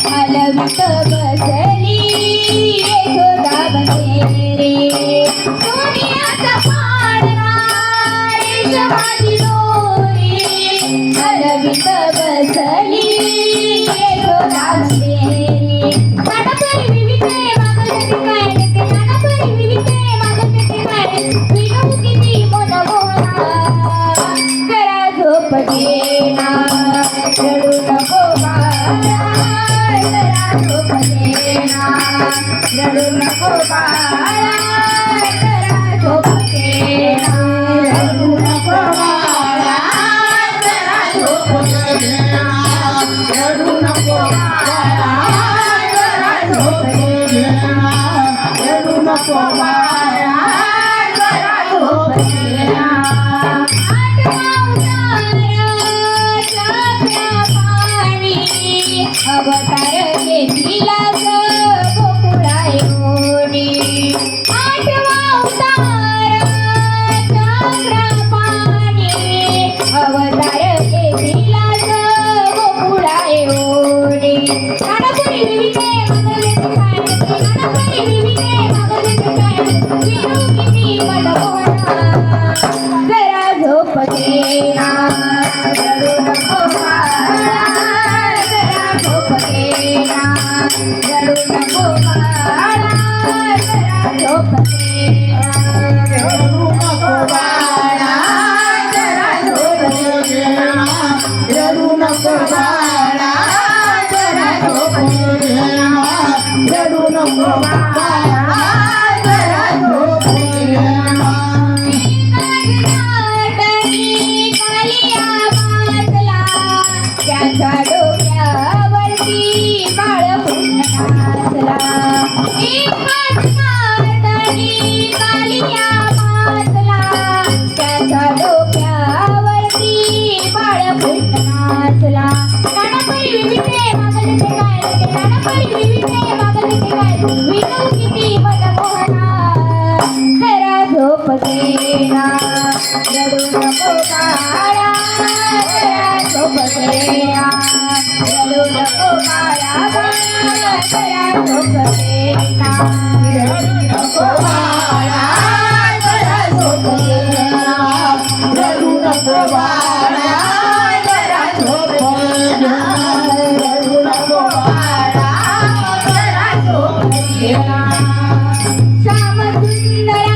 हलवित बसली यशोदा बनेरे सोनियाचा पाळणा रेशमाची दोरी हलवित बसली यशोदा बनेरे नानापरी विविते मागलते काय ते नानापरी विविते मागलते काय विनू किती मन मोहना जरा झोप देना रडू नको बाळा जरा झोप देना रडू नको बाळा जरा झोप देना रडू नको बाळा जरा झोप देना रडू नको बाळा जरा झोप देना रडू नको बाळा जरा झोप देना अवतार घेतला गोकुळाय ओढी आठवा अवतार चंद्रपाणी अवतार घेतला गोकुळाय ओढी नानापरी विविते मागलते काय नानापरी विविते मागलते काय विनू किती मनमोहना जरा झोप देना रडू नको बाळा झोप देना रडू नको बाळा जरा झोप देना रडू नको बाळा जरा झोप देना रडू नको बाळा जरा झोप देना रडू नको बाळा जरा झोप देना कालिया मातला त्याच्या डोक्यावरती बाळ नाचला एक हात मारतानी कालिया मातला त्याच्या डोक्यावरती बाळ नाचला नानापरी विविते मागलते काय नानापरी विविते मागलते काय विनू किती मनमोहना जरा झोप देना रडू नको बाळा जरा झोप देना रडू नको बाळा जरा झोप देना रडू नको बाळा जरा झोप देना रडू नको बाळा जरा झोप देना रडू नको बाळा जरा झोप देना श्याम सुंदरा